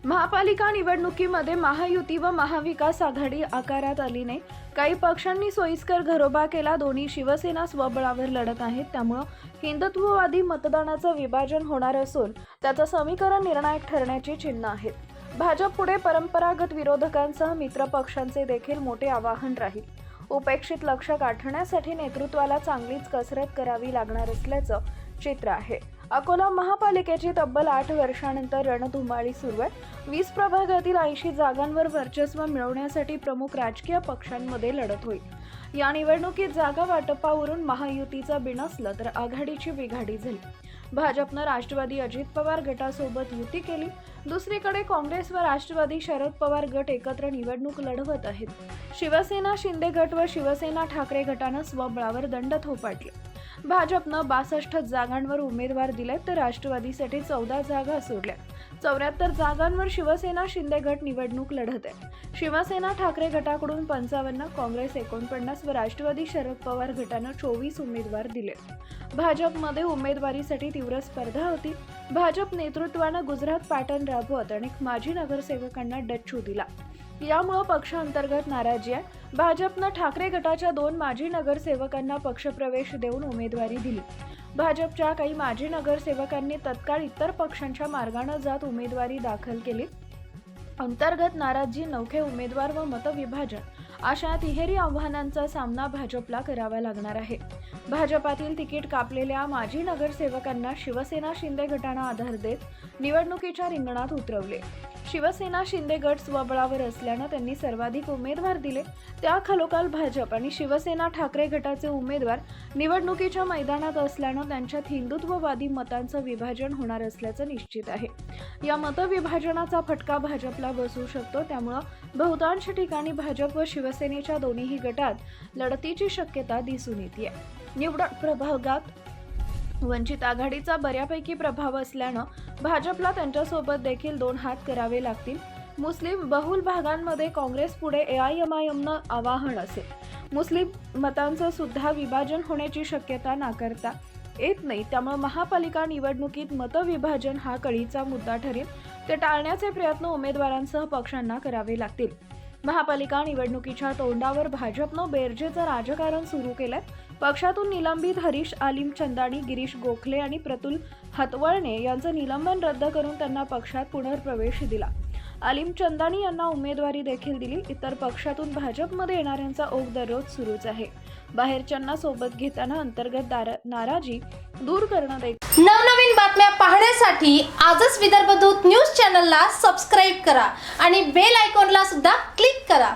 महापालिका निवडणुकीमध्ये महायुती व महाविकास आघाडी आकारात आली नाही। काही पक्षांनी सोयीस्कर घरोबा केला। दोन्ही शिवसेना स्वबळावर लढत आहेत, त्यामुळे हिंदुत्ववादी मतदानाचं विभाजन होणार असून त्याचं समीकरण निर्णायक ठरण्याची चिन्ह आहेत। भाजप पुढे परंपरागत विरोधकांसह मित्र पक्षांचे देखील मोठे आवाहन राहील। उपेक्षित लक्ष्य गाठण्यासाठी नेतृत्वाला चांगलीच कसरत करावी लागणार असल्याचं चित्र आहे। अकोला महापालिकेची तब्बल 8 वर्षांनंतर रणधुमाळी सुरू आहे। 20 प्रभागातील 80 जागांवर वर्चस्व मिळवण्यासाठी प्रमुख राजकीय पक्षांमध्ये लढत होईल। या निवडणुकीत जागा वाटपावरून महायुतीचं बिनसलं तर आघाडीची बिघाडी झाली। भाजपनं राष्ट्रवादी अजित पवार गटासोबत युती केली। दुसरीकडे काँग्रेस व राष्ट्रवादी शरद पवार गट एकत्र निवडणूक लढवत आहेत। शिवसेना शिंदे गट व शिवसेना ठाकरे गटानं स्वबळावर दंड थोपटले। भाजपनं 62 जागांवर उमेदवार दिले तर राष्ट्रवादीसाठी 14 जागा सोडल्या। 74 जागांवर शिवसेना शिंदे गट निवडणूक लढत आहे। शिवसेना ठाकरे गटाकडून 55, काँग्रेस 49 व राष्ट्रवादी शरद पवार गटानं 24 उमेदवार दिले। भाजपमध्ये उमेदवारीसाठी तीव्र स्पर्धा होती। भाजप नेतृत्वानं गुजरात पॅटर्न राबवत अनेक माजी नगरसेवकांना डच्चू दिला। यामुळे पक्षांतर्गत नाराजी आहे। भाजपनं ठाकरे गटाच्या 2 माजी नगरसेवकांना पक्षप्रवेश देऊन उमेदवारी दिली। भाजपच्या काही माजी नगरसेवकांनी तत्काळ इतर पक्षांच्या मार्गाने जात उमेदवारी दाखल केली। अंतर्गत नाराजी, नवखे उमेदवार व मतविभाजन अशा तिहेरी आव्हानांचा सामना भाजपला करावा लागणार आहे। भाजपातील तिकीट कापलेल्या माजी नगरसेवकांना शिवसेना शिंदे गटाने आधार देत निवडणुकीच्या रिंगणात उतरवले। शिवसेना शिंदे गट स्वबळावर असल्यानं त्यांनी सर्वाधिक उमेदवार दिले। त्याखालोखाल भाजप आणि शिवसेना ठाकरे गटाचे उमेदवार निवडणुकीच्या मैदानात असल्यानं त्यांच्यात हिंदुत्ववादी मतांचं विभाजन होणार असल्याचं निश्चित आहे। या मतविभाजनाचा फटका भाजपला बसू शकतो, त्यामुळे बहुतांश ठिकाणी भाजप व शिवसेनेच्या दोन्ही गटात लढतीची शक्यता दिसून येते। निवडक प्रभागात वंचित आघाडीचा बऱ्यापैकी प्रभाव असल्यानं भाजपला त्यांच्यासोबत देखील 2 हात करावे लागतील। मुस्लिम बहुल भागांमध्ये काँग्रेस पुढे AIMIMनं आवाहन असेल। मुस्लिम मतांचं सुद्धा विभाजन होण्याची शक्यता नाकारता येत नाही, त्यामुळे महापालिका निवडणुकीत मतविभाजन हा कळीचा मुद्दा ठरेल। ते टाळण्याचे प्रयत्न उमेदवारांसह पक्षांना करावे लागतील। महापालिका निवडणुकीच्या तोंडावर भाजपनं बेरजेचं राजकारण सुरू केलंय। पक्षातून निलंबित हरीश आलिम चंदानी, गिरीश गोखले आणि प्रतुल हतवळणे यांचं निलंबन रद्द करून त्यांना पक्षात पुनर्प्रवेश दिला। आलिम चंदानी यांना उमेदवारी देखील दिली। इतर पक्षातून भाजपमध्ये येणाऱ्यांचा ओघ दररोज सुरूच आहे। बाहेरच्यांना सोबत घेताना अंतर्गत नाराजी दूर करणं देखील। नवनवीन बातम्या पाहण्यासाठी आजच विदर्भ दूत न्यूज चॅनलला सबस्क्राईब करा आणि बेल आयकॉनला सुद्धा क्लिक करा।